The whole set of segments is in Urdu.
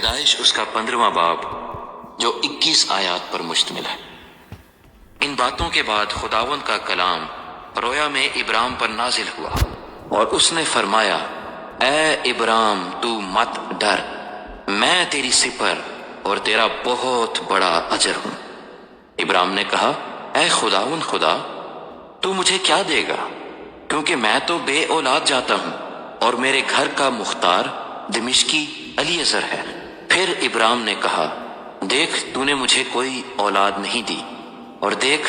پیدائش اس کا 15واں باب جو 21 آیات پر مشتمل ہے۔ ان باتوں کے بعد خداوند کا کلام رویا میں ابرام پر نازل ہوا اور اس نے فرمایا، اے ابرام تو مت ڈر، میں تیری سپر اور تیرا بہت بڑا اجر ہوں۔ ابرام نے کہا، اے خداوند خدا، تو مجھے کیا دے گا، کیونکہ میں تو بے اولاد جاتا ہوں اور میرے گھر کا مختار دمشقی الیعزر ہے۔ پھر ابرام نے کہا، دیکھ تو نے مجھے کوئی اولاد نہیں دی، اور دیکھ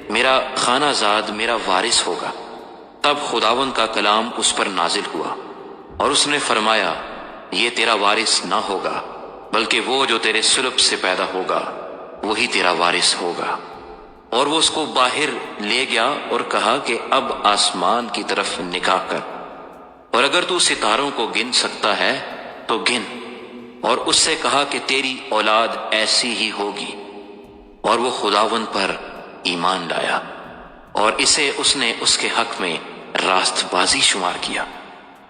میرا خانہ زاد میرا وارث ہوگا۔ تب خداوند کا کلام اس پر نازل ہوا اور اس نے فرمایا، یہ تیرا وارث نہ ہوگا، بلکہ وہ جو تیرے صلب سے پیدا ہوگا وہی تیرا وارث ہوگا۔ اور وہ اس کو باہر لے گیا اور کہا کہ اب آسمان کی طرف نگاہ کر، اور اگر تو ستاروں کو گن سکتا ہے تو گن، اور اس سے کہا کہ تیری اولاد ایسی ہی ہوگی۔ اور وہ خداوند پر ایمان لایا، اور اسے اس نے اس کے حق میں راست بازی شمار کیا۔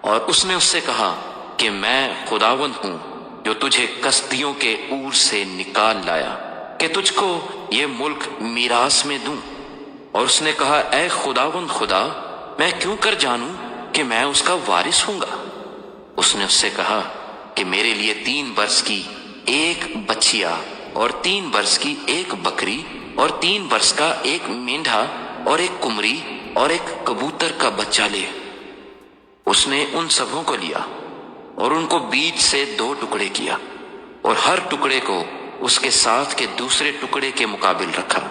اور اس نے اس سے کہا کہ میں خداوند ہوں جو تجھے کسدیوں کے اور سے نکال لایا کہ تجھ کو یہ ملک میراث میں دوں۔ اور اس نے کہا، اے خداوند خدا، میں کیوں کر جانوں کہ میں اس کا وارث ہوں گا؟ اس نے اس سے کہا کہ میرے لیے 3 برس کی ایک بچیا اور 3 برس کی ایک بکری اور 3 برس کا ایک مینڈھا اور ایک کمری اور ایک کبوتر کا بچہ لے۔ اس نے ان سبوں کو لیا اور ان کو بیچ سے 2 ٹکڑے کیا، اور ہر ٹکڑے کو اس کے ساتھ کے دوسرے ٹکڑے کے مقابل رکھا،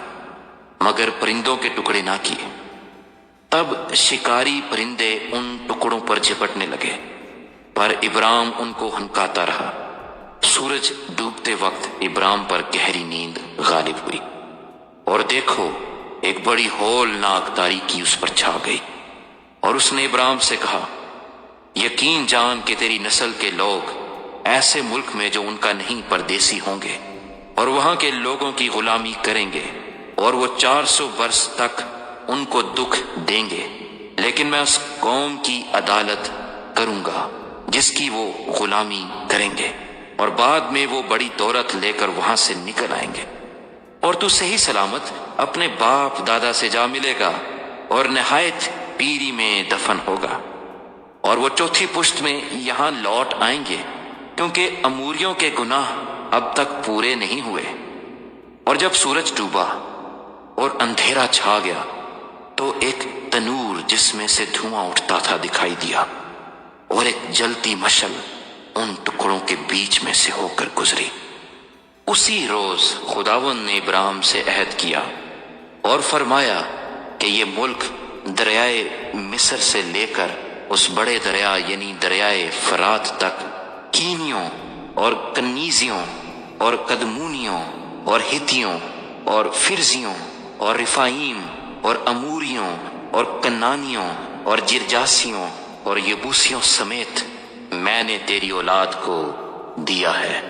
مگر پرندوں کے ٹکڑے نہ کیے۔ تب شکاری پرندے ان ٹکڑوں پر جھپٹنے لگے، پر ابرام ان کو ہنکاتا رہا۔ سورج ڈوبتے وقت ابرام پر گہری نیند غالب ہوئی، اور دیکھو ایک بڑی ہولناک تاریکی اس پر چھا گئی۔ اور اس نے ابرام سے کہا، یقین جان کہ تیری نسل کے لوگ ایسے ملک میں جو ان کا نہیں پردیسی ہوں گے، اور وہاں کے لوگوں کی غلامی کریں گے، اور وہ 400 برس تک ان کو دکھ دیں گے، لیکن میں اس قوم کی عدالت کروں گا جس کی وہ غلامی کریں گے، اور بعد میں وہ بڑی دولت لے کر وہاں سے نکل آئیں گے، اور تو صحیح سلامت اپنے باپ دادا سے جا ملے گا اور نہایت پیری میں دفن ہوگا۔ اور وہ 4تھی پشت میں یہاں لوٹ آئیں گے، کیونکہ اموریوں کے گناہ اب تک پورے نہیں ہوئے۔ اور جب سورج ڈوبا اور اندھیرا چھا گیا تو ایک تنور جس میں سے دھواں اٹھتا تھا دکھائی دیا، اور ایک جلتی مشعل ان ٹکڑوں کے بیچ میں سے ہو کر گزری۔ اسی روز خداوند نے ابراہیم سے عہد کیا اور فرمایا کہ یہ ملک دریائے مصر سے لے کر اس بڑے دریا یعنی دریائے فرات تک، کینیوں اور کنیزیوں اور قدمونیوں اور ہتھیوں اور فرزیوں اور رفائیم اور اموریوں اور کنانیوں اور جرجاسیوں اور یبوسیوں سمیت میں نے تیری اولاد کو دیا ہے۔